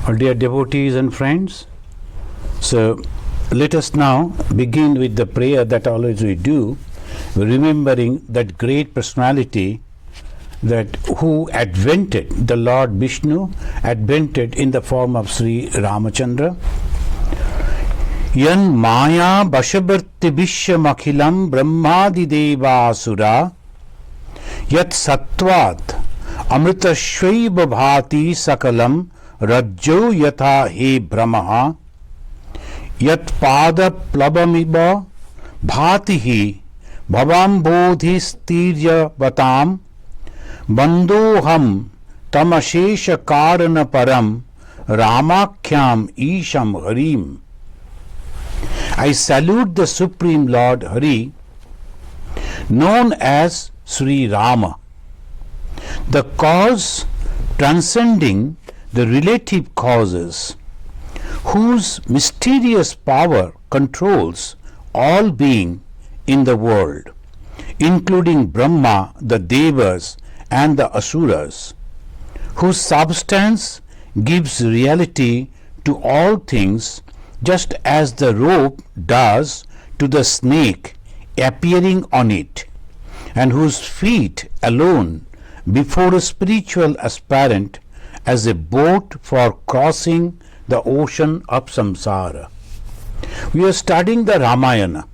Our dear devotees and friends, so let us now begin with the prayer that always we do, remembering that great personality that who advented, the Lord Vishnu advented in the form of Sri Ramachandra. Yan maya bashavarti vishyamakhilam brahmadi deva asura yat sattvat amritashvaiva bhati sakalam rajjo yatha he brahmaha yat pada plabamiba bhatihi bhavambodhi stirya vatam bandhoham tamashesha karana param ramakhyam isham harim. I salute the Supreme Lord Hari, known as Sri Rama, the cause transcending the relative causes, whose mysterious power controls all being in the world, including Brahma, the Devas, and the Asuras, whose substance gives reality to all things, just as the rope does to the snake appearing on it, and whose feet alone before a spiritual aspirant as a boat for crossing the ocean of samsara. We are studying the Ramayana.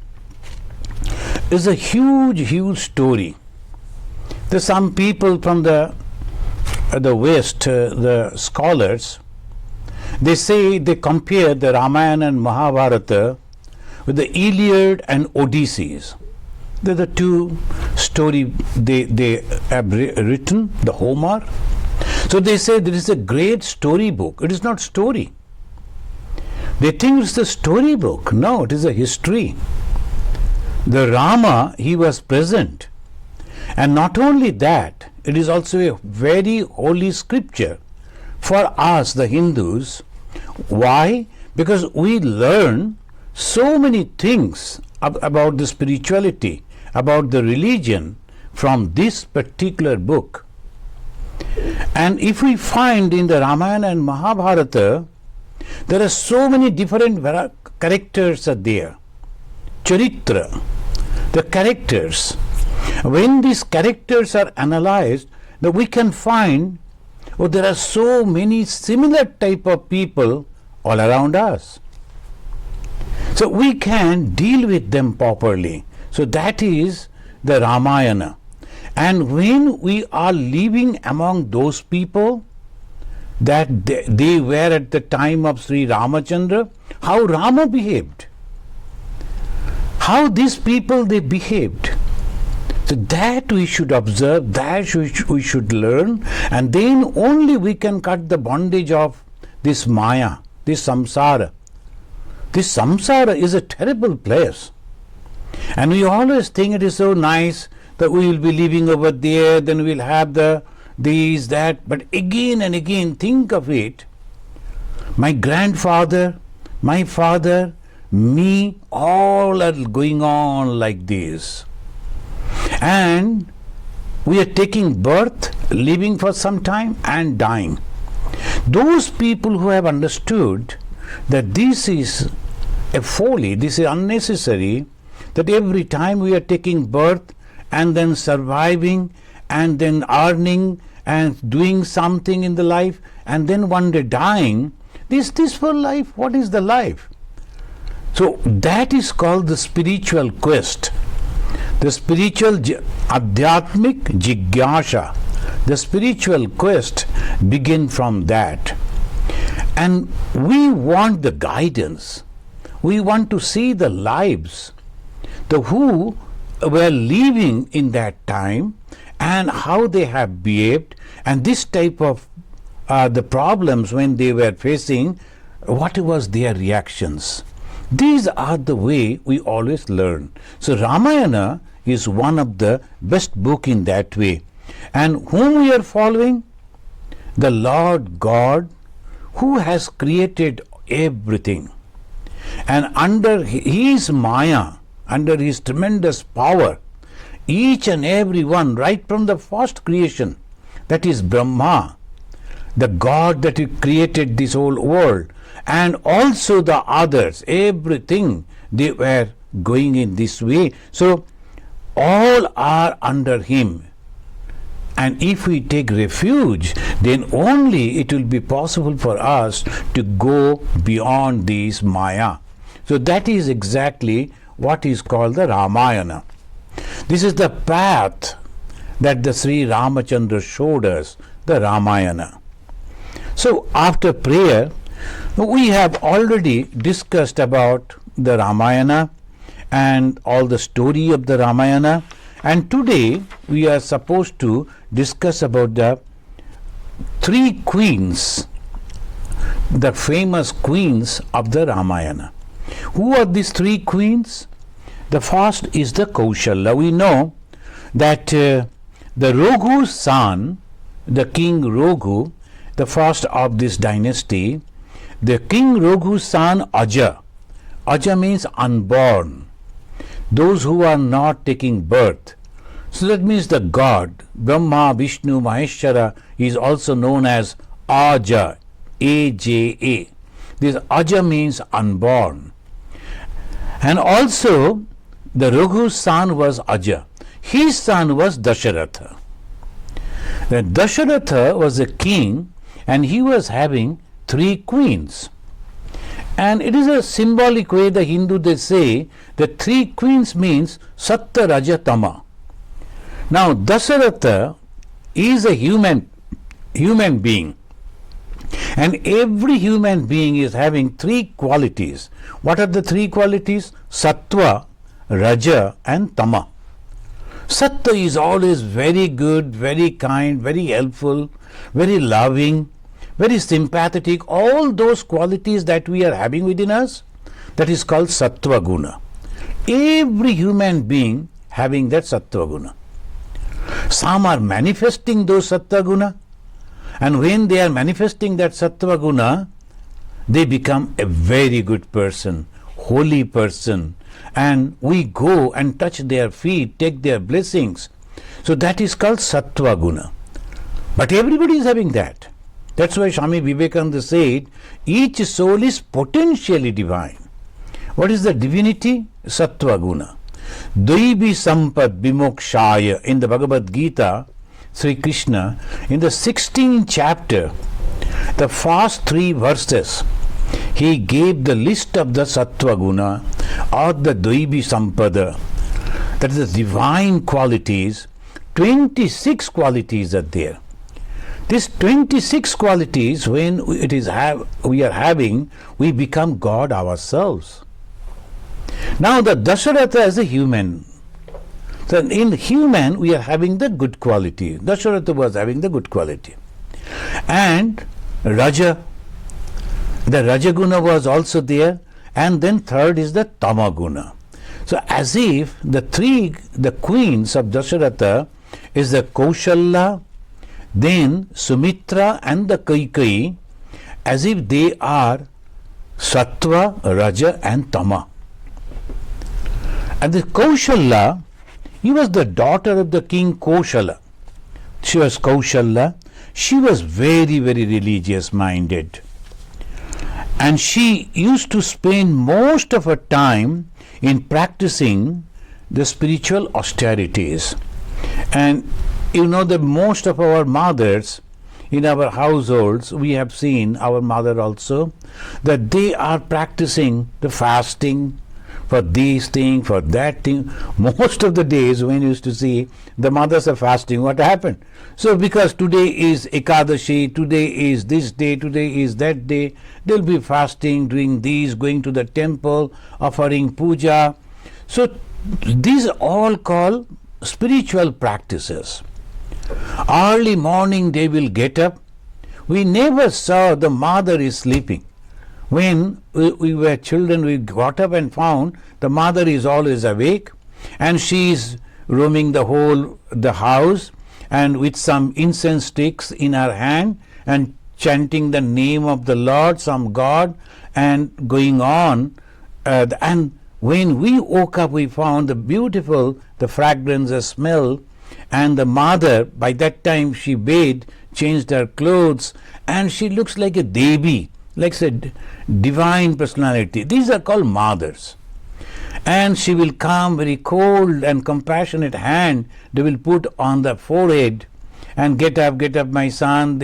It's a huge story. There's some people from the West, the scholars, they say they compare the Ramayana and Mahabharata with the Iliad and Odysseus. They're the two stories they have written, the Homer. So they say there is a great story book. It is not story. They think it's a story book. No, it is a history. The Rama, he was present. And not only that, it is also a very holy scripture for us, the Hindus. Why? Because we learn so many things about the spirituality, about the religion from this particular book. And if we find in the Ramayana and Mahabharata, there are so many different characters are there. Charitra, the characters. When these characters are analyzed, then we can find there are so many similar type of people all around us. So we can deal with them properly. So that is the Ramayana. And when we are living among those people that they were at the time of Sri Ramachandra, how Rama behaved, how these people they behaved. So that we should observe, that we should learn, and then only we can cut the bondage of this Maya, this samsara. This samsara is a terrible place. And we always think it is so nice that we will be living over there, then we will have this, that. But again and again, think of it. My grandfather, my father, me, all are going on like this. And we are taking birth, living for some time, and dying. Those people who have understood that this is a folly, this is unnecessary, that every time we are taking birth and then surviving and then earning and doing something in the life and then one day dying, this for life? What is the life? So that is called the spiritual quest. The spiritual adhyatmik jigyasha, the spiritual quest begin from that. And we want the guidance. We want to see the lives, the who were living in that time and how they have behaved, and this type of the problems when they were facing, what was their reactions. These are the way we always learn. So Ramayana is one of the best book in that way. And whom we are following? The Lord God, who has created everything. And under his Maya, under his tremendous power, each and every one, right from the first creation, that is Brahma, the God that created this whole world, and also the others, everything, they were going in this way. So all are under him. And if we take refuge, then only it will be possible for us to go beyond this Maya. So that is exactly what is called the Ramayana. This is the path that the Sri Ramachandra showed us, the Ramayana. So after prayer, we have already discussed about the Ramayana and all the story of the Ramayana, and today we are supposed to discuss about the three queens, the famous queens of the Ramayana. Who are these three queens? The first is the Kaushalya. We know that the Raghu's son, the king Raghu, the first of this dynasty, the king Raghu's son Aja. Aja means unborn, those who are not taking birth. So that means the God, Brahma, Vishnu, Maheshwara, is also known as Aja, A-J-A. This Aja means unborn. And also, the Raghu's son was Aja. His son was Dasharatha. The Dasharatha was a king, and he was having three queens. And it is a symbolic way the Hindu, they say that three queens means Sattva, Raja, Tama. Now Dasharatha is a human being, and every human being is having three qualities. What are the three qualities? Sattva, Raja and Tama. Sattva is always very good, very kind, very helpful, very loving, very sympathetic. All those qualities that we are having within us, that is called Sattva Guna. Every human being having that Sattva Guna. Some are manifesting those Sattva Guna, and when they are manifesting that Sattva Guna, they become a very good person, holy person, and we go and touch their feet, take their blessings. So that is called Sattva Guna. But everybody is having that. That's why Swami Vivekananda said, each soul is potentially divine. What is the divinity? Sattva Guna. Daivi Sampad Vimokshaya. In the Bhagavad Gita, Sri Krishna, in the 16th chapter, the first 3 verses, he gave the list of the Sattva Guna or the Daivi Sampada, that is the divine qualities. 26 qualities are there. These 26 qualities, when we are having, we become God ourselves. Now the Dasharatha is a human. So in human we are having the good quality. Dasharatha was having the good quality. And Raja, the Rajaguna was also there. And then third is the Tamaguna. So as if the queens of Dasharatha is the Kaushalya, then Sumitra and the Kaikeyi, as if they are Sattva, Raja and Tama. And the Kaushalya, he was the daughter of the king Koshala. She was Kaushalya. She was very, very religious minded. And she used to spend most of her time in practicing the spiritual austerities. And you know that most of our mothers in our households, we have seen our mother also, that they are practicing the fasting for this thing, for that thing. Most of the days when you used to see the mothers are fasting, what happened? So because today is Ekadashi, today is this day, today is that day, they'll be fasting, doing these, going to the temple, offering puja. So these are all called spiritual practices. Early morning they will get up. We never saw the mother is sleeping. When we were children, we got up and found the mother is always awake, and she is roaming the house, and with some incense sticks in her hand and chanting the name of the Lord, some God, and going on. And when we woke up, we found the fragrance, the smell, and the mother, by that time she bathed, changed her clothes, and she looks like a Devi, like a divine personality. These are called mothers. And she will come very cold and compassionate hand, they will put on the forehead and get up my son.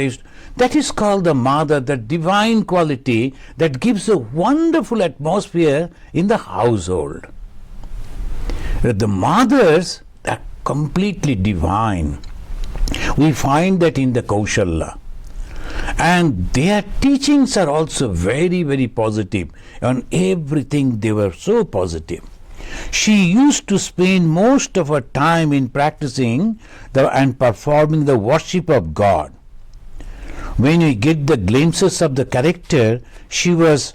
That is called the mother, the divine quality that gives a wonderful atmosphere in the household. The mothers are completely divine. We find that in the Kaushalya. And their teachings are also very, very positive. On everything they were so positive. She used to spend most of her time in practicing and performing the worship of God. When you get the glimpses of the character, she was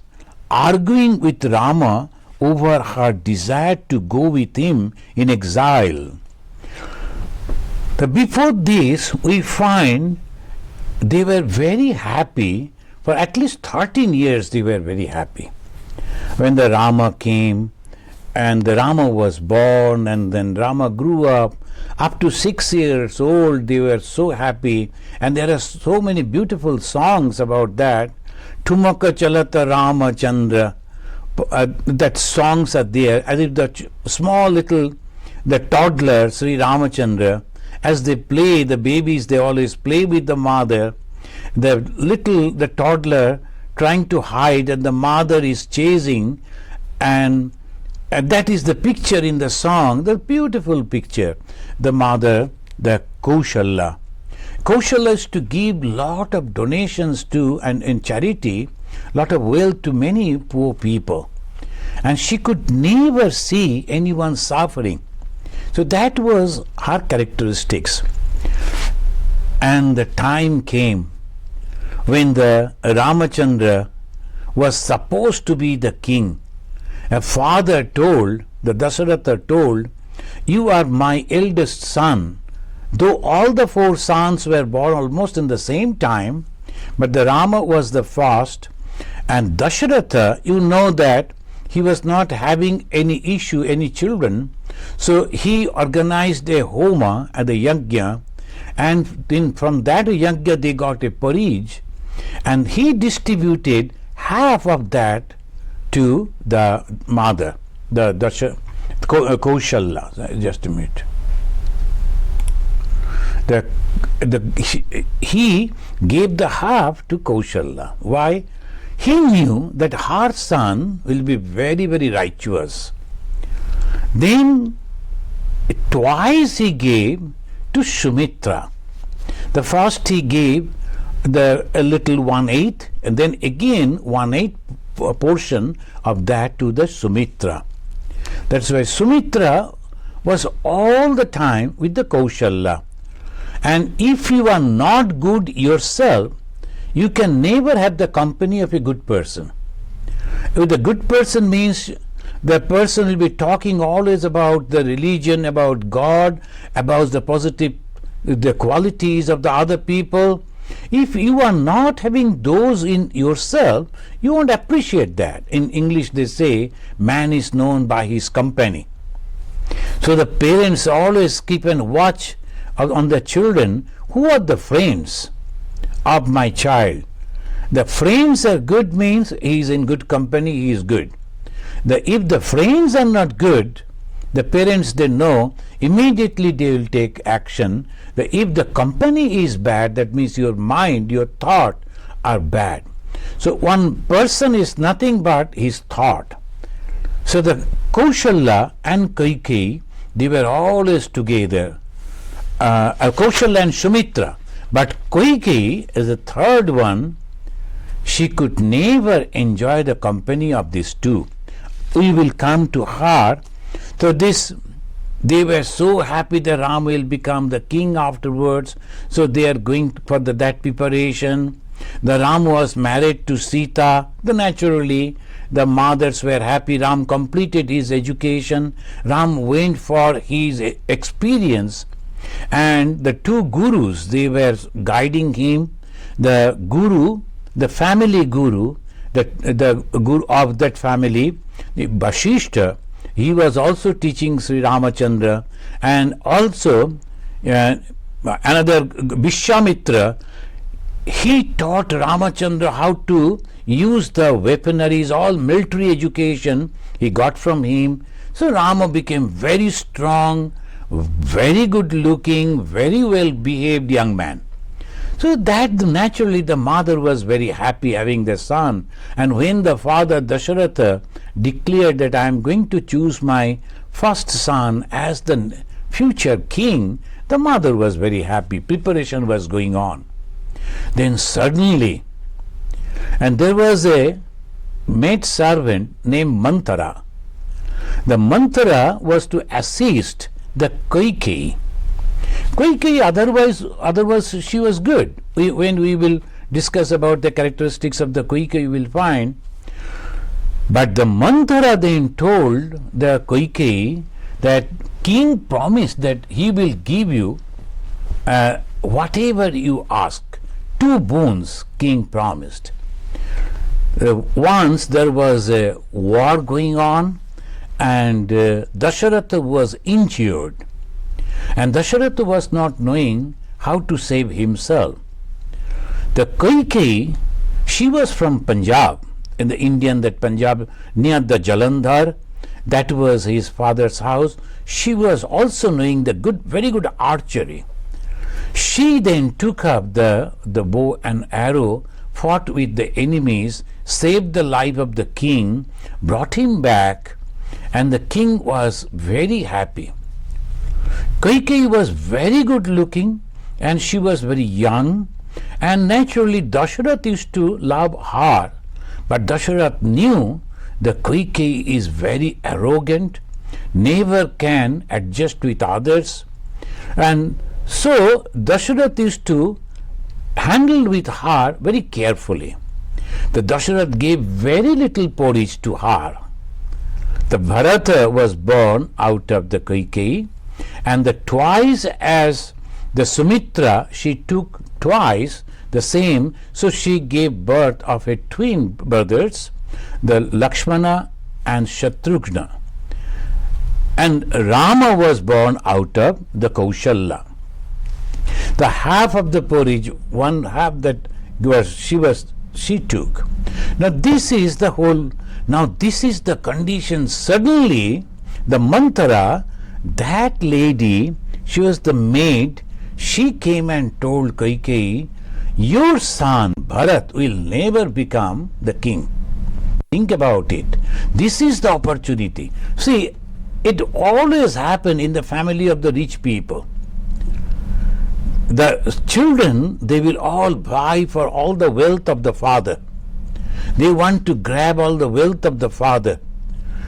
arguing with Rama over her desire to go with him in exile. Before this, we find they were very happy. For at least 13 years they were very happy. When the Rama came, and the Rama was born, and then Rama grew up to 6 years old, they were so happy. And there are so many beautiful songs about that. Tumaka Chalata Rama Chandra, that songs are there, as if the small little, the toddler Sri Ramachandra, as they play, the babies, they always play with the mother. The toddler trying to hide, and the mother is chasing, and that is the picture in the song, the beautiful picture. The mother, the Kaushalya. Kaushalya is to give lot of donations to, and in charity, lot of wealth to many poor people. And she could never see anyone suffering. So that was her characteristics. And the time came when the Ramachandra was supposed to be the king. A father told, the Dasharatha told, you are my eldest son. Though all the 4 sons were born almost in the same time, but the Rama was the first. And Dasharatha, you know that he was not having any issue, any children. So he organized a homa at the yajna, and then from that yajna they got a parij, and he distributed half of that to the mother, the Kaushalya. Just a minute. He gave the half to Kaushalya. Why? He knew that her son will be very, very righteous. Then twice he gave to Sumitra. The first he gave a little 1/8, and then again 1/8 portion of that to the Sumitra. That's why Sumitra was all the time with the Kaushalya. And if you are not good yourself, you can never have the company of a good person. If the good person means the person will be talking always about the religion, about God, about the positive, the qualities of the other people. If you are not having those in yourself, you won't appreciate that. In English they say, man is known by his company. So the parents always keep and watch on the children. Who are the friends of my child? The friends are good means he is in good company, he is good. If the friends are not good, the parents, they know, immediately they will take action. If the company is bad, that means your mind, your thought are bad. So one person is nothing but his thought. So the Kaushalya and Kaikeyi, they were always together. Kaushalya and Sumitra. But Kaikeyi is the third one. She could never enjoy the company of these two. We will come to her. So they were so happy that Ram will become the king afterwards. So they are going for that preparation. The Ram was married to Sita. Naturally, the mothers were happy. Ram completed his education. Ram went for his experience. And the 2 gurus, they were guiding him. The guru, the family guru, the guru of that family, Vasishtha, he was also teaching Sri Ramachandra, and also another Vishwamitra, he taught Ramachandra how to use the weaponaries, all military education he got from him. So Rama became very strong, very good looking, very well behaved young man. So that naturally the mother was very happy having the son. And when the father Dasharatha declared that I am going to choose my first son as the future king, the mother was very happy. Preparation was going on. Then suddenly, and there was a maid servant named Manthara. The Manthara was to assist the Kaikeyi. Kaikeyi otherwise she was good. When we will discuss about the characteristics of the Kaikeyi, you will find. But the Manthara then told the Kaikeyi that king promised that he will give you whatever you ask. 2 boons king promised. Once there was a war going on, and Dasharatha was injured, and Dasharatha was not knowing how to save himself. The Kaikeyi, she was from Punjab, in the Indian, that Punjab near the Jalandhar, that was his father's house. She was also knowing the very good archery. She then took up the bow and arrow, fought with the enemies, saved the life of the king, brought him back, and the king was very happy. Kaikeyi was very good looking, and she was very young, and naturally Dasharatha used to love her. But Dasharatha knew the Kaikeyi is very arrogant, never can adjust with others, and so Dasharatha used to handle with her very carefully. The Dasharatha gave very little porridge to her. The Bharata was born out of the Kaikeyi, and the twice as the Sumitra, she took twice the same, so she gave birth of a twin brothers, the Lakshmana and Shatrughna. And Rama was born out of the Kaushalya. The half of the porridge, one half that she took. Now this is the whole. Now this is the condition. Suddenly, the Manthara, that lady, she was the maid. She came and told Kaikeyi, "Your son Bharat will never become the king." Think about it. This is the opportunity. See, it always happened in the family of the rich people. The children, they will all vie for all the wealth of the father. They want to grab all the wealth of the father.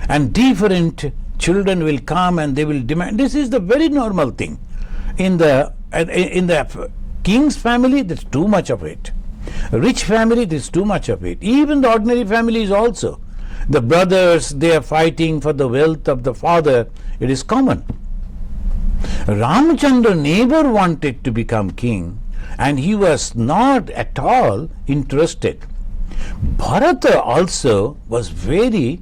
And different children will come and they will demand. This is the very normal thing. In the king's family, there's too much of it. Rich family, there's too much of it. Even the ordinary families also. The brothers, they are fighting for the wealth of the father. It is common. Ramachandra never wanted to become king, and he was not at all interested. Bharata also was very,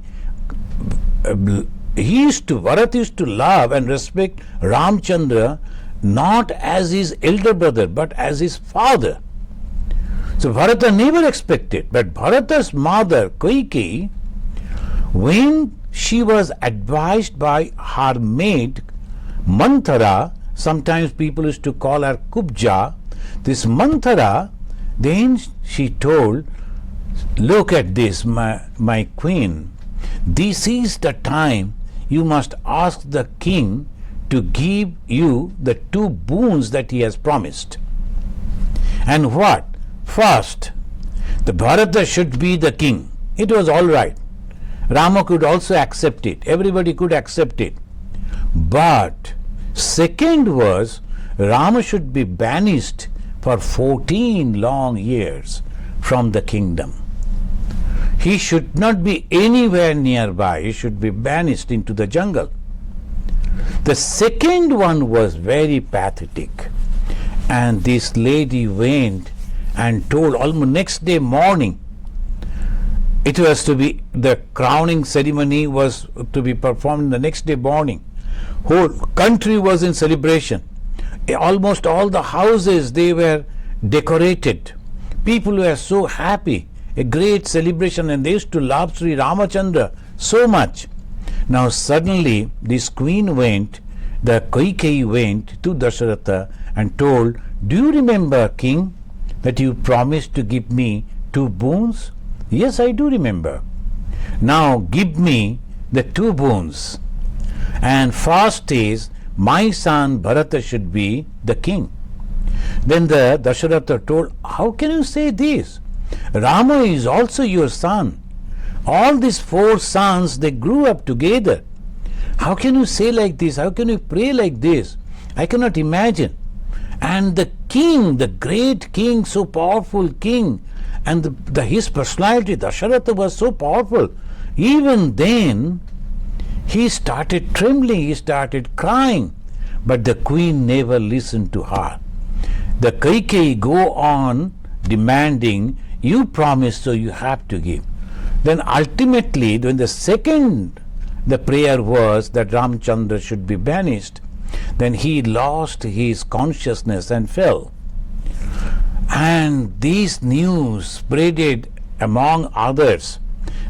Bharata used to love and respect Ramachandra not as his elder brother but as his father. So Bharata never expected, but Bharata's mother Kaikeyi, when she was advised by her maid Manthara, sometimes people used to call her Kubja, this Manthara, then she told, "Look at this, my queen, this is the time you must ask the king to give you the 2 boons that he has promised." And what? First, the Bharata should be the king. It was all right. Rama could also accept it. Everybody could accept it. But second was, Rama should be banished for 14 long years from the kingdom. He should not be anywhere nearby. He should be banished into the jungle. The second one was very pathetic. And this lady went and told almost next day morning. It was to be, the crowning ceremony was to be performed the next day morning. Whole country was in celebration. Almost all the houses, they were decorated. People were so happy, a great celebration, and they used to love Sri Ramachandra so much. Now suddenly this queen went, the Kaikeyi went to Dasharatha and told, "Do you remember, king, that you promised to give me 2 boons? Yes, I do remember. Now give me the 2 boons. And first is, my son Bharata should be the king." Then the Dasharatha told, "How can you say this? Rama is also your son. All these 4 sons, they grew up together. How can you say like this? How can you pray like this? I cannot imagine." And the king, the great king, so powerful king, and his personality, Dasharatha, was so powerful. Even then, he started trembling, he started crying. But the queen never listened to her. The Kaikeyi go on demanding, "You promised, so you have to give." Then ultimately, when the prayer was that Ramchandra should be banished, then he lost his consciousness and fell. And this news spreaded among others,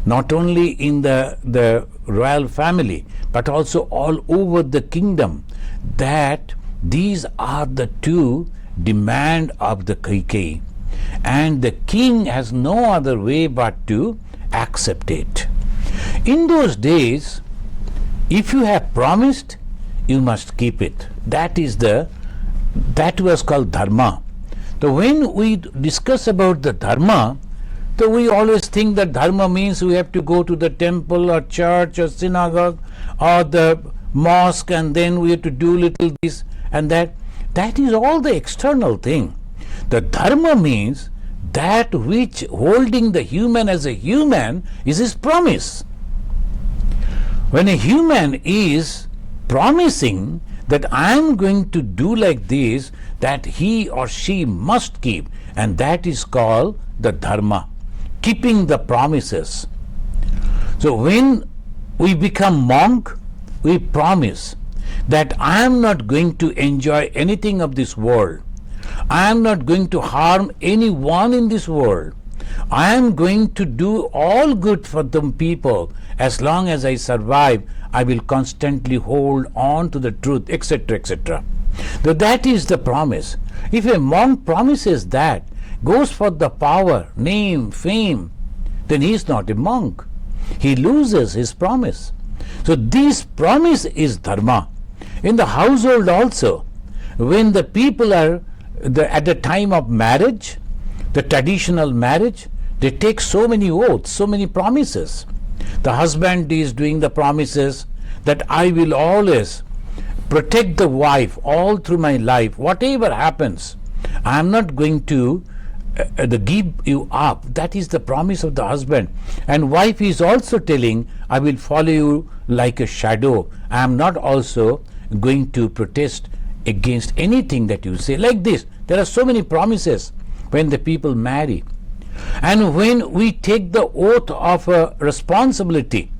not only in the royal family, but also all over the kingdom, that these are the 2 demand of the Kaikeyi. And the king has no other way but to accept it. In those days, if you have promised, you must keep it. That was called dharma. So when we discuss about the dharma, so we always think that dharma means we have to go to the temple or church or synagogue or the mosque, and then we have to do little this and that. That is all the external thing. The dharma means that which holding the human as a human is his promise. When a human is promising that I am going to do like this, that he or she must keep, and that is called the dharma, keeping the promises. So when we become monk, we promise that I am not going to enjoy anything of this world. I am not going to harm anyone in this world. I am going to do all good for the people. As long as I survive, I will constantly hold on to the truth, etc., etc. So that is the promise. If a monk promises that, goes for the power, name, fame, then he is not a monk. He loses his promise. So this promise is dharma. In the household also, when the people are at the time of marriage, the traditional marriage, they take so many oaths, so many promises. The husband is doing the promises that I will always protect the wife all through my life. Whatever happens, I am not going to give you up. That is the promise of the husband. And wife is also telling, I will follow you like a shadow. I am not also going to protest against anything that you say. Like this, there are so many promises when the people marry. And when we take the oath of responsibility,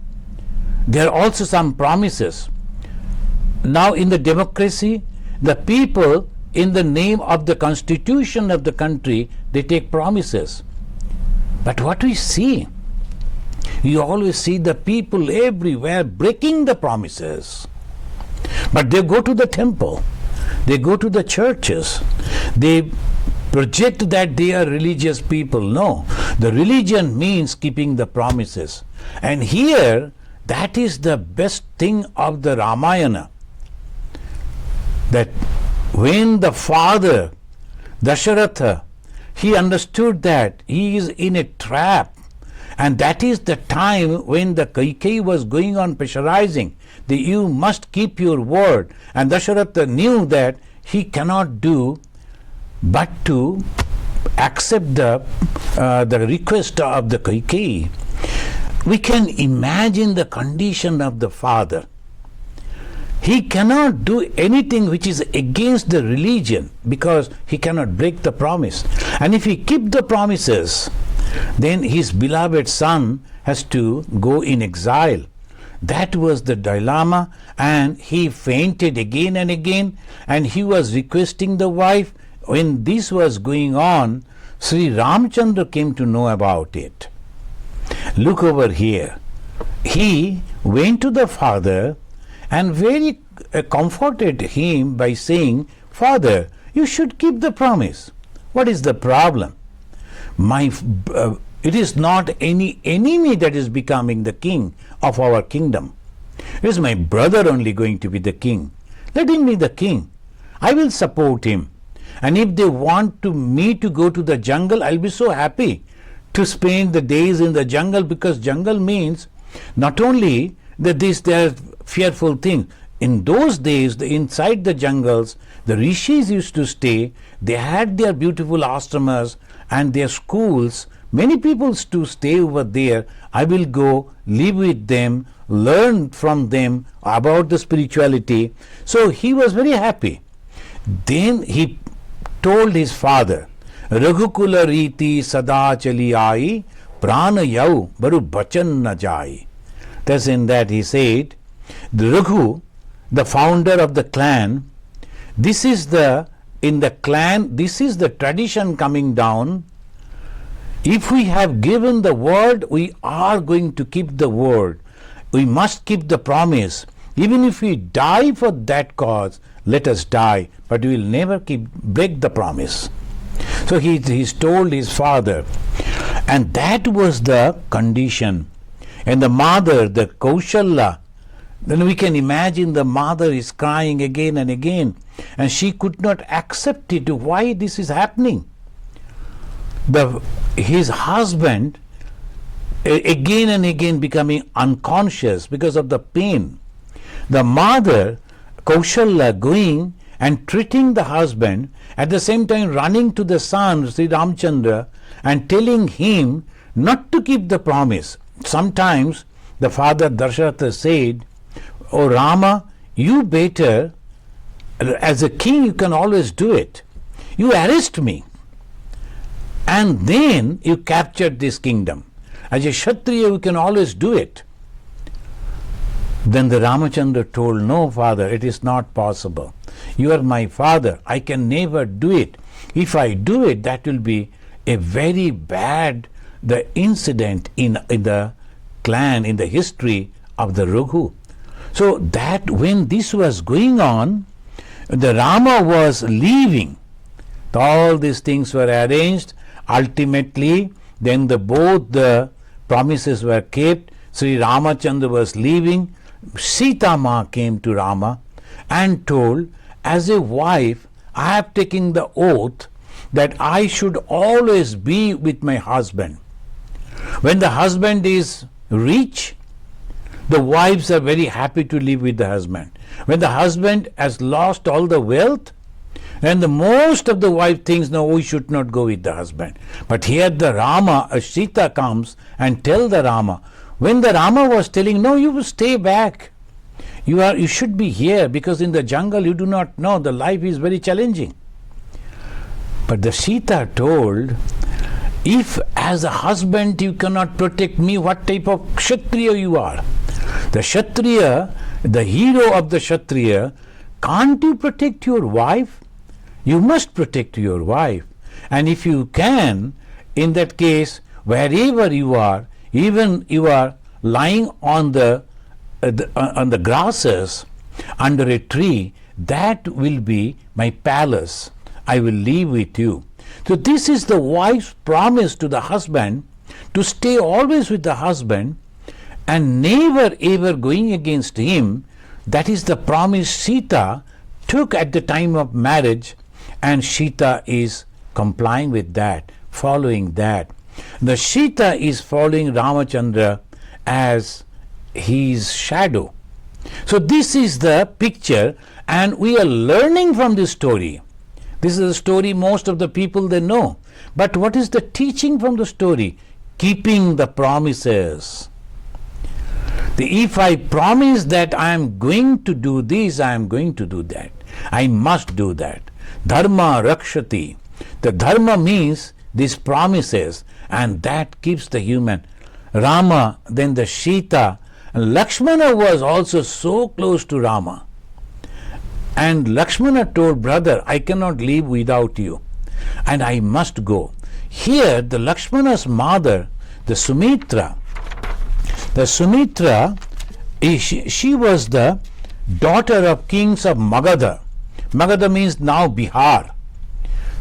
there are also some promises. Now in the democracy, the people, in the name of the constitution of the country, they take promises. But what we see, you always see the people everywhere breaking the promises. But they go to the temple, they go to the churches, they project that they are religious people. No, the religion means keeping the promises. And here, that is the best thing of the Ramayana, that when the father, Dasharatha, he understood that he is in a trap, and that is the time when the Kaikeyi was going on pressurizing that you must keep your word, and Dasharatha knew that he cannot do but to accept the request of the Kaikeyi. We can imagine the condition of the father. He cannot do anything which is against the religion because he cannot break the promise. And if he keep the promises, then his beloved son has to go in exile. That was the dilemma, and he fainted again and again, and he was requesting the wife when this was going on. Sri Ramchandra came to know about it. Look over here. He went to the father and very comforted him by saying, Father, you should keep the promise. What is the problem? It is not any enemy that is becoming the king of our kingdom. It is my brother only going to be the king. Let him be the king. I will support him. And if they want me to go to the jungle, I'll be so happy to spend the days in the jungle, because jungle means not only that there are fearful things. In those days, inside the jungles, the rishis used to stay. They had their beautiful ashramas and their schools. Many people used to stay over there. I will go live with them, learn from them about the spirituality. So he was very happy. Then he told his father, Raghukula riti sada chali ai, prana yau baru bachan na jai. Thus in that he said, the Raghu, the founder of the clan, this is the tradition coming down. If we have given the word, we are going to keep the word. We must keep the promise. Even if we die for that cause, let us die, but we will never break the promise. So he's told his father, and that was the condition. And the mother, the Kaushalya, then we can imagine the mother is crying again and again, and she could not accept it. Why this is happening? His husband again and again becoming unconscious because of the pain. The mother, Kaushalya, going and treating the husband, at the same time running to the son, Sri Ramchandra, and telling him not to keep the promise. Sometimes the father Darsharatha said, Oh Rama, you better, as a king you can always do it. You arrest me, and then you captured this kingdom. As a Kshatriya you can always do it. Then the Ramachandra told, no father, it is not possible. You are my father, I can never do it. If I do it, that will be a very bad incident in the clan, in the history of the Raghu. So that when this was going on, the Rama was leaving. All these things were arranged. Ultimately, then both the promises were kept. Sri Ramachandra was leaving. Sita Ma came to Rama and told, as a wife, I have taken the oath that I should always be with my husband. When the husband is rich, the wives are very happy to live with the husband. When the husband has lost all the wealth, then most of the wife thinks, no, we should not go with the husband. But here the Rama, Sita comes and tell the Rama, when the Rama was telling, no, you will stay back. You should be here, because in the jungle you do not know, the life is very challenging. But the Sita told, if as a husband you cannot protect me, what type of Kshatriya you are? The Kshatriya, the hero of the Kshatriya, can't you protect your wife? You must protect your wife. And if you can, in that case, wherever you are, even you are lying on the grasses under a tree, that will be my palace. I will live with you. So this is the wife's promise to the husband, to stay always with the husband and never ever going against him. That is the promise Sita took at the time of marriage, and Sita is complying with that, following that. The Sita is following Ramachandra as his shadow. So this is the picture, and we are learning from this story. This is a story most of the people they know. But what is the teaching from the story? Keeping the promises. If I promise that I am going to do this, I am going to do that. I must do that. Dharma rakshati. The dharma means these promises, and that keeps the human. Rama, then the Sita, Lakshmana was also so close to Rama. And Lakshmana told, brother, I cannot live without you, and I must go. here the Lakshmana's mother, the Sumitra, she was the daughter of kings of Magadha. Magadha means now Bihar.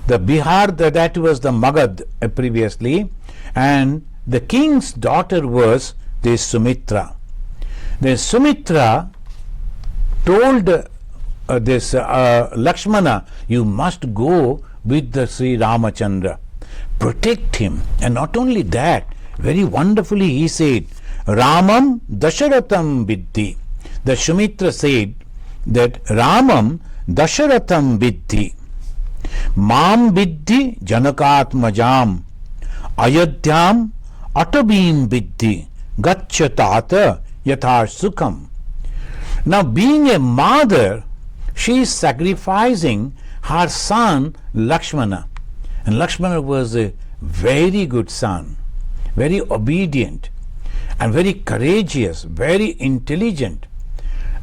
The Bihar, that was the Magad previously, and the king's daughter was this Sumitra. The Sumitra told this Lakshmana, you must go with the Sri Ramachandra, protect him. And not only that, very wonderfully he said, Ramam Dasharatham Viddhi. The Sumitra said that Ramam Dasharatham Viddhi. Mam Viddhi Janakatmajam. Ayodhyam Atabim Viddhi. Gachatata Yatha Sukham. Now, being a mother, she is sacrificing her son Lakshmana. And Lakshmana was a very good son, very obedient and very courageous, very intelligent.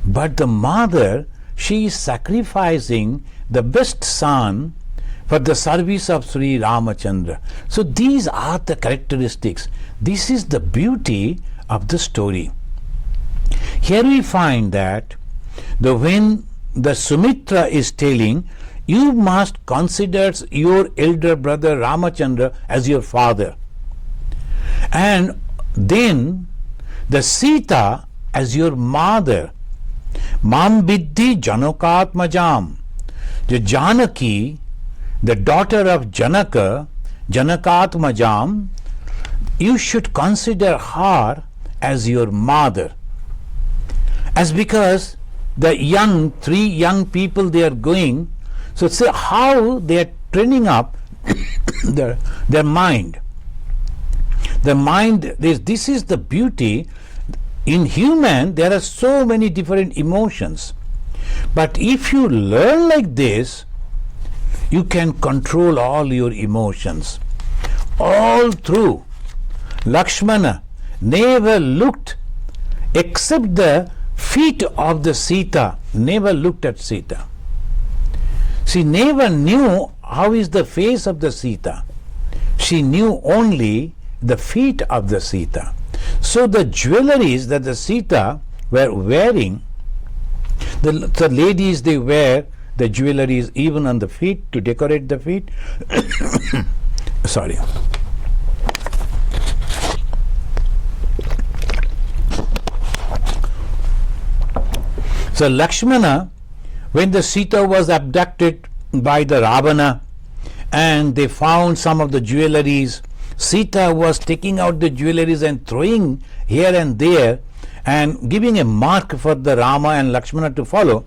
But the mother, she is sacrificing the best son for the service of Sri Ramachandra. So these are the characteristics. This is the beauty of the story. Here we find that when the Sumitra is telling, you must consider your elder brother Ramachandra as your father, and then the Sita as your mother. Mam Viddhi Janakatmajam. The Janaki, the daughter of Janaka, Janakatmajam, you should consider her as your mother. As because the three young people, they are going, so see how they are training up their mind. The mind, this is the beauty. In human, there are so many different emotions. But if you learn like this, you can control all your emotions. All through, Lakshmana never looked except the feet of the Sita, never looked at Sita. She never knew how is the face of the Sita. She knew only the feet of the Sita. So the jewelries that the Sita were wearing, the ladies, they wear the jewelries even on the feet to decorate the feet. Sorry. So Lakshmana, when the Sita was abducted by the Ravana and they found some of the jewelries, Sita was taking out the jewelries and throwing here and there and giving a mark for the Rama and Lakshmana to follow.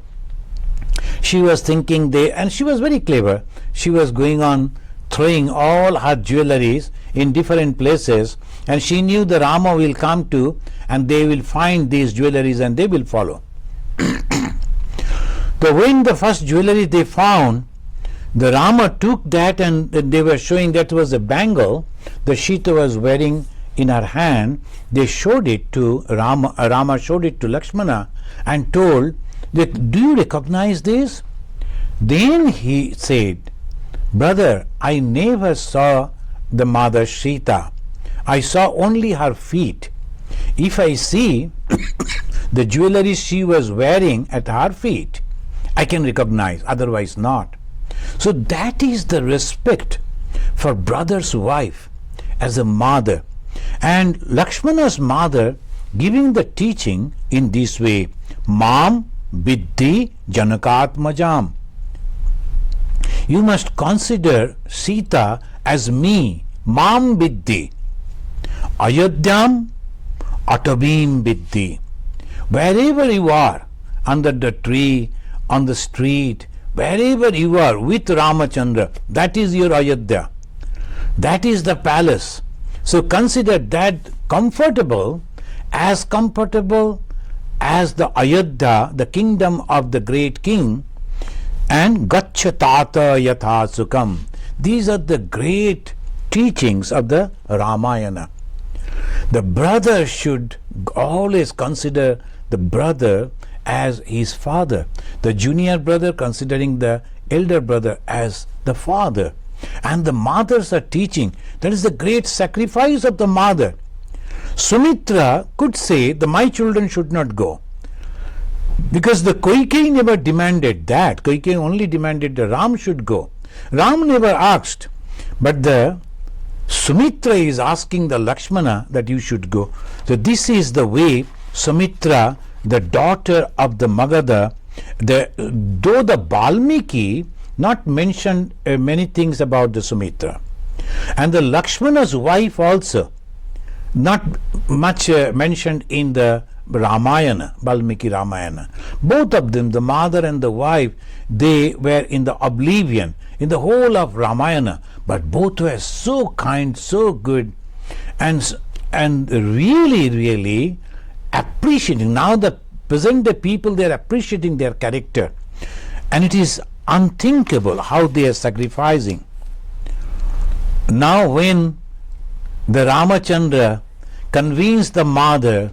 She was thinking and she was very clever. She was going on throwing all her jewelries in different places, and she knew the Rama will come to and they will find these jewelries and they will follow. So when the first jewelry they found, the Rama took that and they were showing that was a bangle the Sita was wearing in her hand. They showed it to Rama. Rama showed it to Lakshmana and told that, do you recognize this? Then he said, brother, I never saw the mother Sita. I saw only her feet. If I see the jewelry she was wearing at her feet, I can recognize, otherwise not. So that is the respect for brother's wife as a mother. And Lakshmana's mother giving the teaching in this way, Mam Viddhi Janakatmajam. You must consider Sita as me, Mam Viddhi. Ayodhyam Atabim Viddhi. Wherever you are, under the tree, on the street, wherever you are with Ramachandra, that is your Ayodhya. That is the palace. So consider that comfortable as the Ayodhya, the kingdom of the great king, and Gachatata Yatha Sukham. These are the great teachings of the Ramayana. The brother should always consider the brother as his father, the junior brother considering the elder brother as the father. and the mothers are teaching. That is the great sacrifice of the mother. Sumitra could say, my children should not go. Because the Kaikeyi never demanded that. Kaikeyi only demanded that Ram should go. Ram never asked. But the Sumitra is asking the Lakshmana that you should go. So this is the way Sumitra, the daughter of the Magadha, though the Valmiki not mentioned many things about the Sumitra. And the Lakshmana's wife also not much mentioned in the Ramayana, Valmiki Ramayana. Both of them, the mother and the wife, they were in the oblivion in the whole of Ramayana, but both were so kind, so good, and really appreciating. Now the present day people, they are appreciating their character, and it is unthinkable how they are sacrificing. Now when the Ramachandra convinced the mother,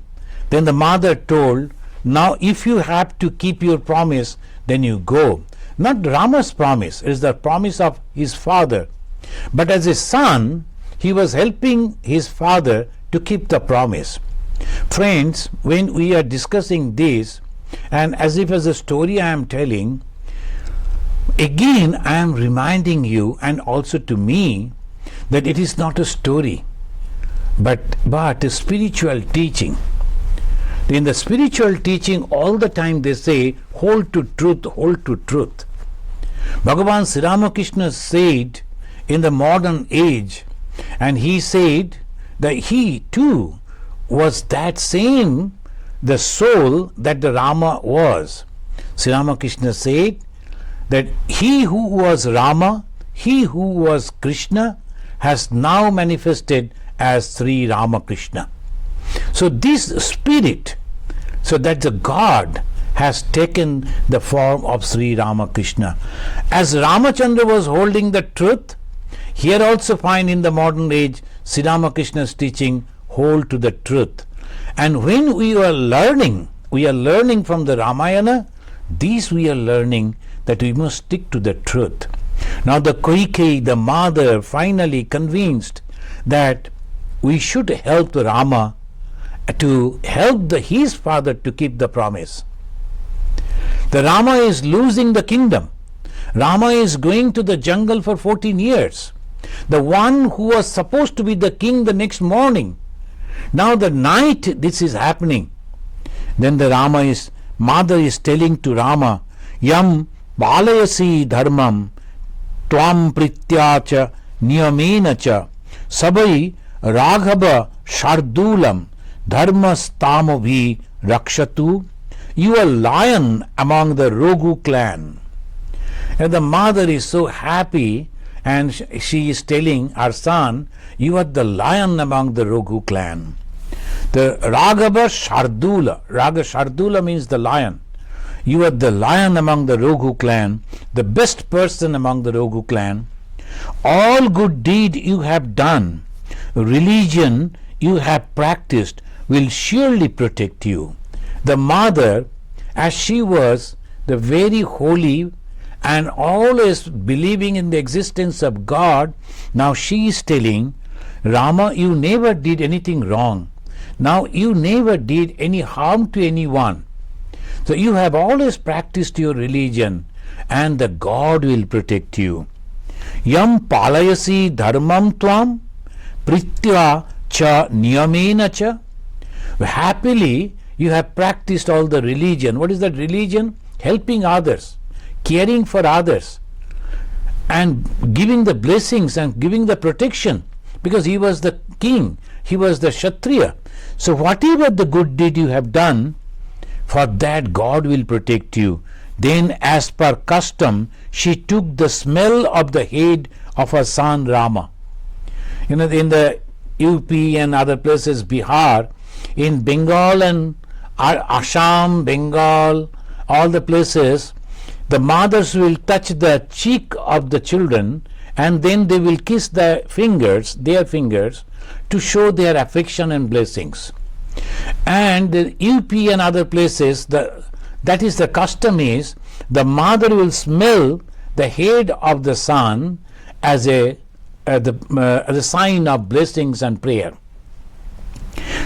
then the mother told, now if you have to keep your promise, then you go. Not Rama's promise, it is the promise of his father. But as a son, he was helping his father to keep the promise. Friends, when we are discussing this, and as if as a story I am telling, again I am reminding you and also to me that it is not a story, but a spiritual teaching. In the spiritual teaching, all the time they say, hold to truth, hold to truth. Bhagavan Sri Ramakrishna said in the modern age, and he said that he too was that same, the soul that the Rama was. Sri Ramakrishna said that he who was Rama, he who was Krishna, has now manifested as Sri Ramakrishna. So this spirit, so that the God has taken the form of Sri Ramakrishna. As Ramachandra was holding the truth, here also find in the modern age Sri Ramakrishna's teaching, hold to the truth. And when we are learning from the Ramayana, these we are learning that we must stick to the truth. Now the Kaikeyi, the mother, finally convinced that we should help the Rama to help his father to keep the promise. The Rama is losing the kingdom. Rama is going to the jungle for 14 years. The one who was supposed to be the king the next morning, now the night this is happening. Then the mother is telling to Rama, Yam balayasi dharmam tvam prityacha niyamena cha sabai raghava shardulam dharmastamavi rakshatu. You are lion among the Raghu clan. And the mother is so happy, and she is telling her son, you are the lion among the Raghu clan. The Raghava Shardula, Shardula means the lion. You are the lion among the Raghu clan, the best person among the Raghu clan. All good deed you have done, religion you have practiced will surely protect you. The mother, as she was the very holy and always believing in the existence of God, now she is telling, Rama, you never did anything wrong. Now you never did any harm to anyone. So you have always practiced your religion, and the God will protect you. Yam palayasi dharmam tvam pritya cha niyamena cha. Happily you have practiced all the religion. What is that religion? Helping others, caring for others, and giving the blessings and giving the protection, because he was the king, he was the Kshatriya. So whatever the good deed you have done, for that God will protect you. Then as per custom, she took the smell of the head of her son Rama. In the UP and other places, Bihar, in Bengal and Assam, Bengal, all the places, the mothers will touch the cheek of the children, and then they will kiss their fingers, to show their affection and blessings. And the UP and other places, that is the custom is, the mother will smell the head of the son as a sign of blessings and prayer.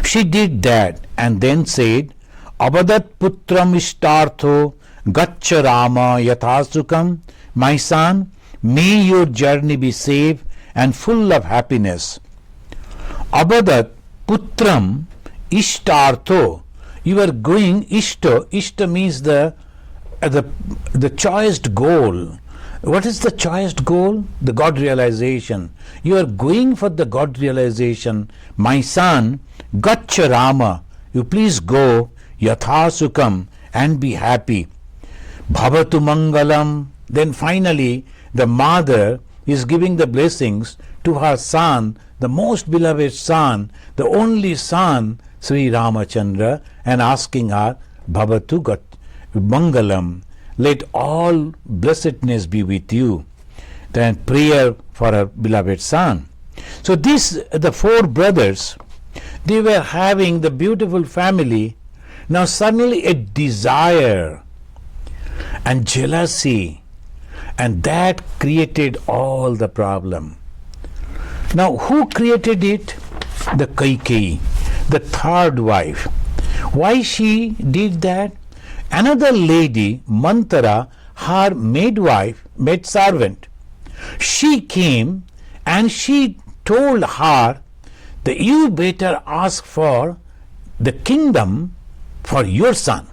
She did that and then said, Abadat putram ishtartho gaccha Rama yathasukam. My son, may your journey be safe and full of happiness. Abadat putram ishtartho. You are going ishta. Ishta means the choiced goal. What is the choiced goal? The God realization. You are going for the God realization. My son, Gaccha Rama, you please go, Yathasukam, and be happy. Bhavatu Mangalam. Then finally, the mother is giving the blessings to her son, the most beloved son, the only son, Sri Ramachandra, and asking her, Bhavatu Mangalam. Let all blessedness be with you. Then prayer for her beloved son. So the four brothers, they were having the beautiful family. Now suddenly a desire and jealousy, and that created all the problem. Now who created it? The Kaikeyi, the third wife. Why she did that? Another lady, Manthara, her maidwife, maidservant, she came and she told her that you better ask for the kingdom for your son.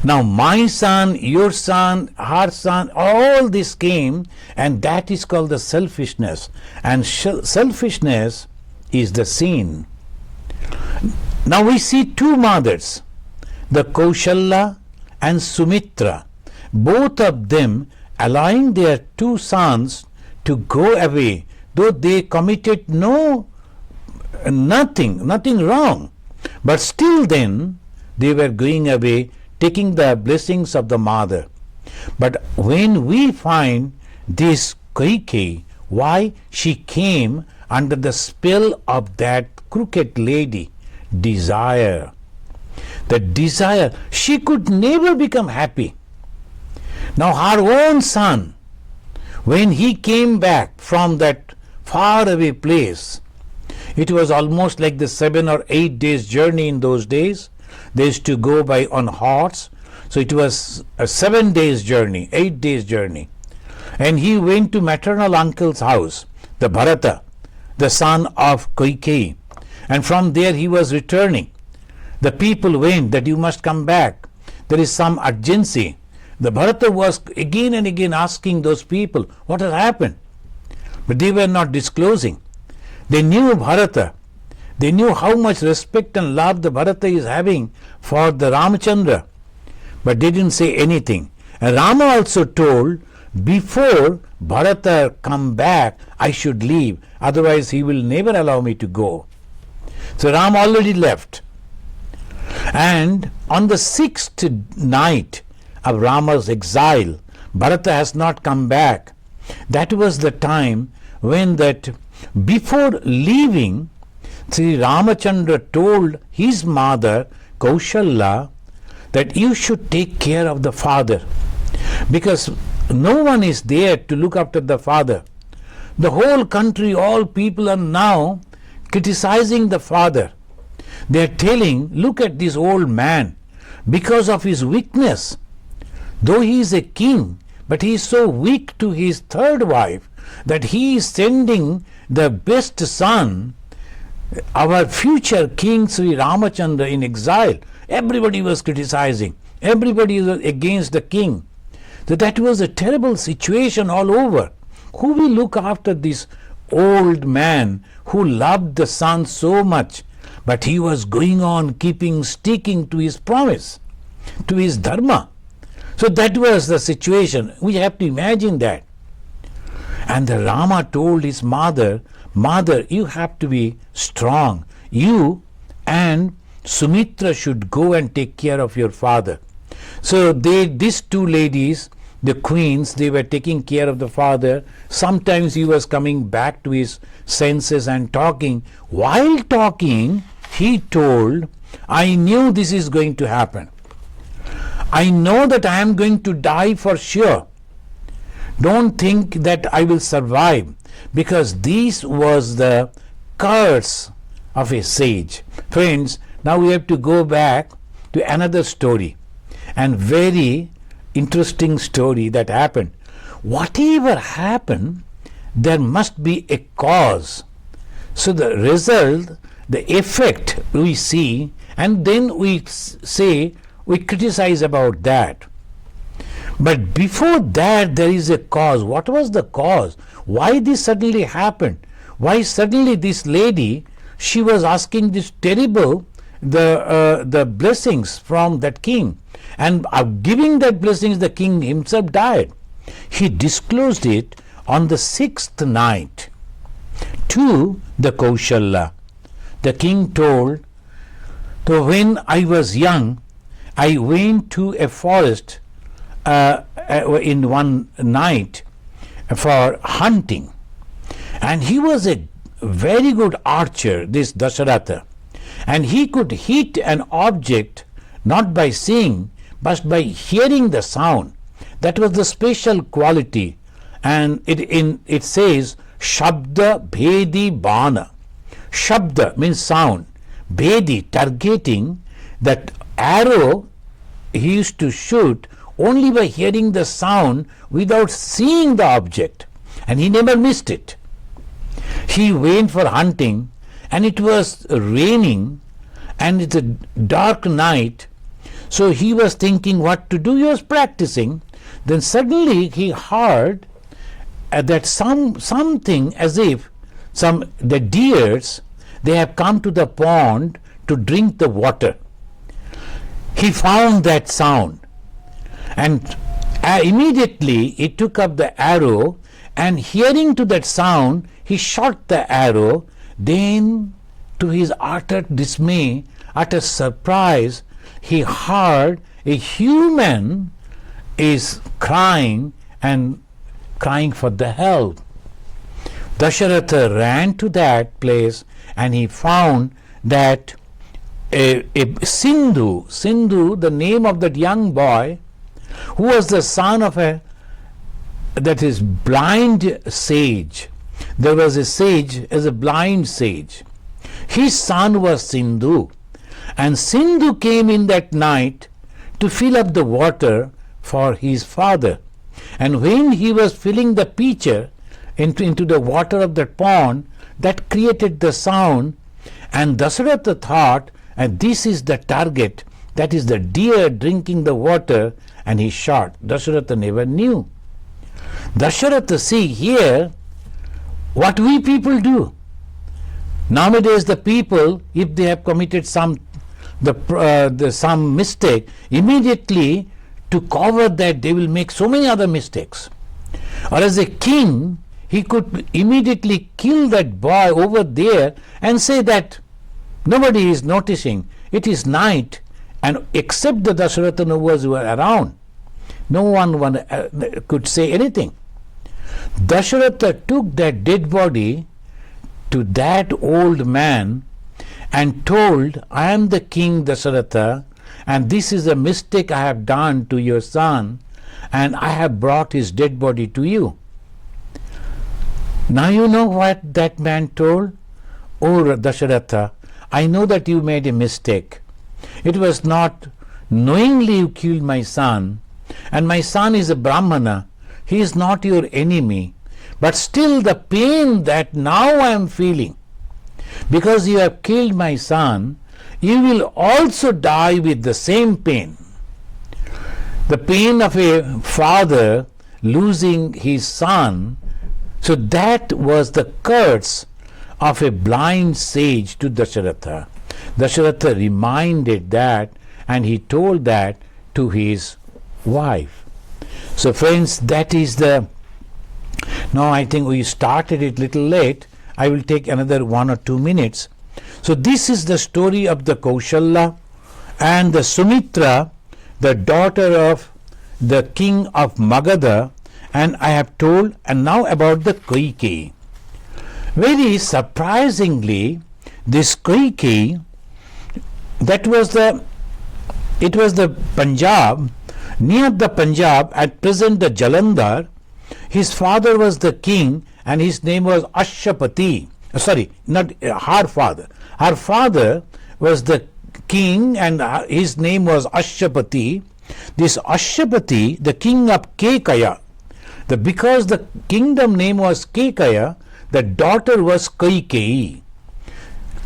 Now my son, your son, her son, all this came, and that is called the selfishness. And selfishness is the sin. Now we see two mothers, the Kaushalya and Sumitra, both of them allowing their two sons to go away, though they committed nothing wrong, but still then they were going away, taking the blessings of the mother. But when we find this Kaikeyi, why she came under the spell of that crooked lady, desire. The desire, she could never become happy. Now her own son, when he came back from that faraway place, it was almost like the 7 or 8 days journey in those days. They used to go by on horse. So it was a 7 days journey, 8 days journey. And he went to maternal uncle's house, the Bharata, the son of Kaikeyi. And from there he was returning. The people went that you must come back. There is some urgency. The Bharata was again and again asking those people what has happened. But they were not disclosing. They knew Bharata. They knew how much respect and love the Bharata is having for the Ramachandra. But they didn't say anything. And Rama also told, before Bharata come back, I should leave. Otherwise he will never allow me to go. So Ram already left. And on the 6th night of Rama's exile, Bharata has not come back. That was the time when that before leaving, Sri Ramachandra told his mother Kaushalya that you should take care of the father, because no one is there to look after the father. The whole country, all people are now criticizing the father. They are telling, look at this old man, because of his weakness. Though he is a king, but he is so weak to his third wife that he is sending the best son, our future king Sri Ramachandra, in exile. Everybody was criticizing. Everybody was against the king. So that was a terrible situation all over. Who will look after this old man who loved the son so much, but he was going on sticking to his promise, to his dharma. So that was the situation. We have to imagine that. And the Rama told his mother, Mother, you have to be strong. You and Sumitra should go and take care of your father. So these two ladies, the queens, they were taking care of the father. Sometimes he was coming back to his senses and talking. While talking, he told, I knew this is going to happen. I know that I am going to die for sure. Don't think that I will survive, because this was the curse of a sage. Friends, now we have to go back to another story, and very interesting story that happened. Whatever happened, there must be a cause. So the result, the effect we see, and then we say, we criticize about that. But before that, there is a cause. What was the cause? Why this suddenly happened? Why suddenly this lady, she was asking this terrible, the blessings from that king, and giving that blessings, the king himself died. He disclosed it on the 6th night to the Kaushalya. The king told, so when I was young, I went to a forest in one night for hunting, and he was a very good archer, this Dasharatha, and he could hit an object not by seeing but by hearing the sound. That was the special quality, and it says Shabda Bhedi Bana. Shabda means sound, Bhedi targeting. That arrow he used to shoot only by hearing the sound without seeing the object, and he never missed it. He went for hunting, and it was raining, and it's a dark night, so he was thinking what to do. He was practicing. Then suddenly he heard that something, as if the deers, they have come to the pond to drink the water. He found that sound, and immediately he took up the arrow, and hearing to that sound, he shot the arrow. Then, to his utter dismay, utter surprise, he heard a human is crying and crying for the help. Dasharatha ran to that place, and he found that a Sindhu, the name of that young boy, who was the son of a blind sage. There was a sage as a blind sage. His son was Sindhu, and Sindhu came in that night to fill up the water for his father. And when he was filling the pitcher into the water of that pond, that created the sound, and Dasharatha thought, and this is the target, that is the deer drinking the water, and he shot. Dasharatha never knew. Dasharatha, see here what we people do. Nowadays the people, if they have committed some mistake, immediately to cover that they will make so many other mistakes. Or as a king, he could immediately kill that boy over there and say that nobody is noticing. It is night, and except the Dasharatha who was around, no one could say anything. Dasharatha took that dead body to that old man and told, I am the king Dasharatha, and this is a mistake I have done to your son, and I have brought his dead body to you. Now you know what that man told? Oh Dasharatha, I know that you made a mistake. It was not knowingly you killed my son, and my son is a Brahmana. He is not your enemy. But still the pain that now I am feeling, because you have killed my son, you will also die with the same pain. The pain of a father losing his son. So that was the curse of a blind sage to Dasharatha. Dasharatha reminded that, and he told that to his wife. So friends, that is the, now I think we started it little late. I will take another 1 or 2 minutes. So this is the story of the Kaushalya and the Sumitra, the daughter of the king of Magadha, and I have told, and now about the Kaikeyi. Very surprisingly, this Kaikeyi, it was the Punjab, near the Punjab, at present the Jalandhar. His father was the king and his name was Ashapati. Sorry, not her father. Her father was the king and his name was Ashapati. This Ashapati, the king of Kekaya, because the kingdom name was Kekaya, the daughter was Kaikeyi.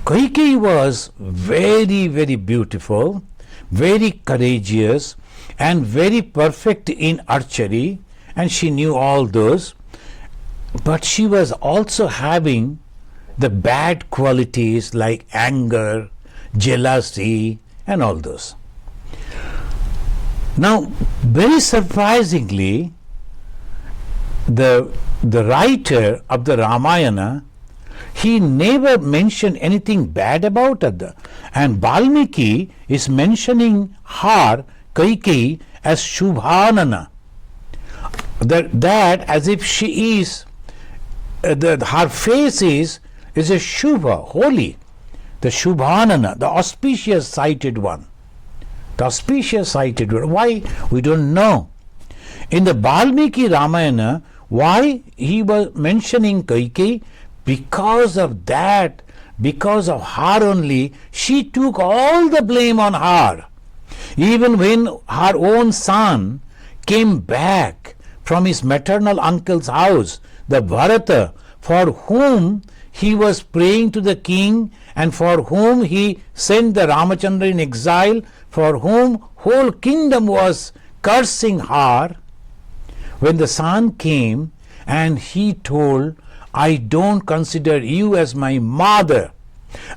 Kaikeyi was very, very beautiful, very courageous, and very perfect in archery, and she knew all those. But she was also having the bad qualities like anger, jealousy, and all those. Now, very surprisingly, the writer of the Ramayana, he never mentioned anything bad about her. And Valmiki is mentioning her, Kaikeyi, as Shubhanana. That as if she is, her face is a Shubha, holy. The Shubhanana, the auspicious sighted one. The auspicious sighted one. Why? We don't know. In the Valmiki Ramayana, why he was mentioning Kaikeyi? Because of that, because of her only, she took all the blame on her. Even when her own son came back from his maternal uncle's house, the Bharata, for whom he was praying to the king and for whom he sent the Ramachandra in exile, for whom whole kingdom was cursing her, when the son came and he told, I don't consider you as my mother.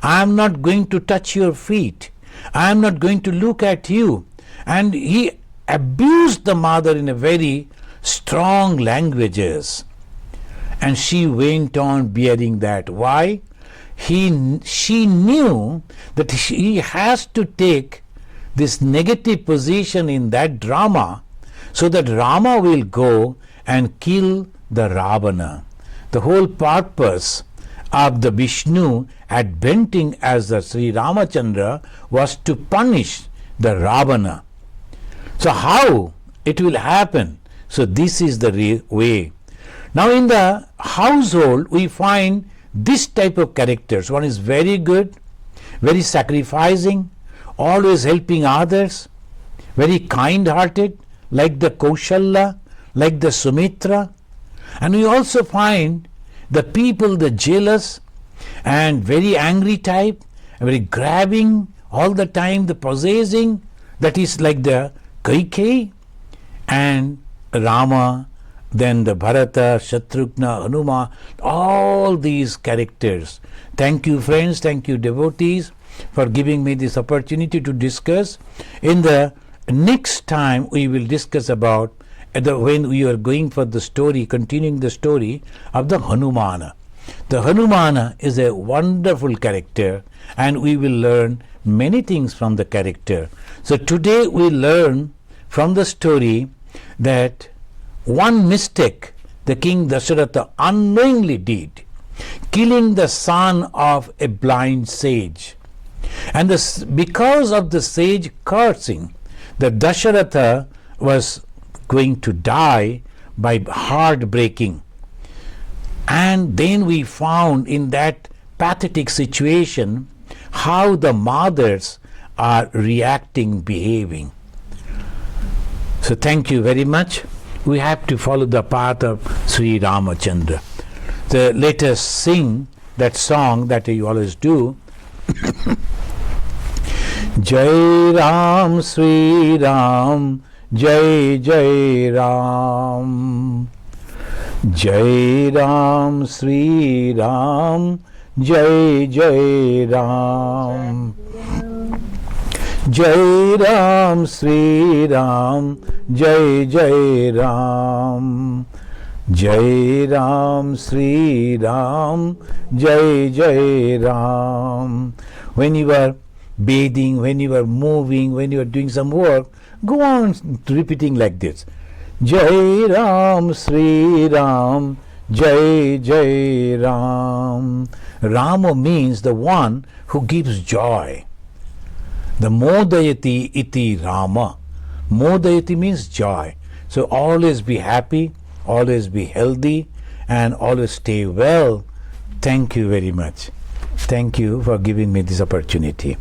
I am not going to touch your feet. I am not going to look at you. And he abused the mother in a very strong languages. And she went on bearing that. Why? She knew that she has to take this negative position in that drama so that Rama will go and kill the Ravana. The whole purpose of the Vishnu adventing as the Sri Ramachandra was to punish the Ravana. So how it will happen? So this is the way. Now in the household we find this type of characters. One is very good, very sacrificing, always helping others, very kind-hearted, like the Kaushalya, like the Sumitra. And we also find the people, the jealous and very angry type, very grabbing all the time, the possessing, that is like the Kaikeyi and Rama, then the Bharata, Shatrughna, Hanuma, all these characters. Thank you friends, thank you devotees for giving me this opportunity to discuss. In the next time we will discuss about when we are going for the story, continuing the story of the Hanumana. The Hanumana is a wonderful character and we will learn many things from the character. So today we learn from the story that one mistake the king Dasharatha unknowingly did, killing the son of a blind sage. And because of the sage cursing, the Dasharatha was going to die by heartbreaking. And then we found in that pathetic situation how the mothers are reacting, behaving. So thank you very much. We have to follow the path of Sri Ramachandra. So let us sing that song that you always do. Jai Ram, Sri Ram, Jai Jai Ram. Jai Ram, Sri Ram, Jai Jai Ram. Jai Ram, Sri Ram, Jai Jai Ram. Jai Ram, Sri Ram, Jai Jai Ram. When you are bathing, when you are moving, when you are doing some work, go on repeating like this. Jai Ram, Sri Ram, Jai Jai Ram. Rama means the one who gives joy. The Modayati iti Rama. Modayati means joy. So always be happy, always be healthy, and always stay well. Thank you very much. Thank you for giving me this opportunity.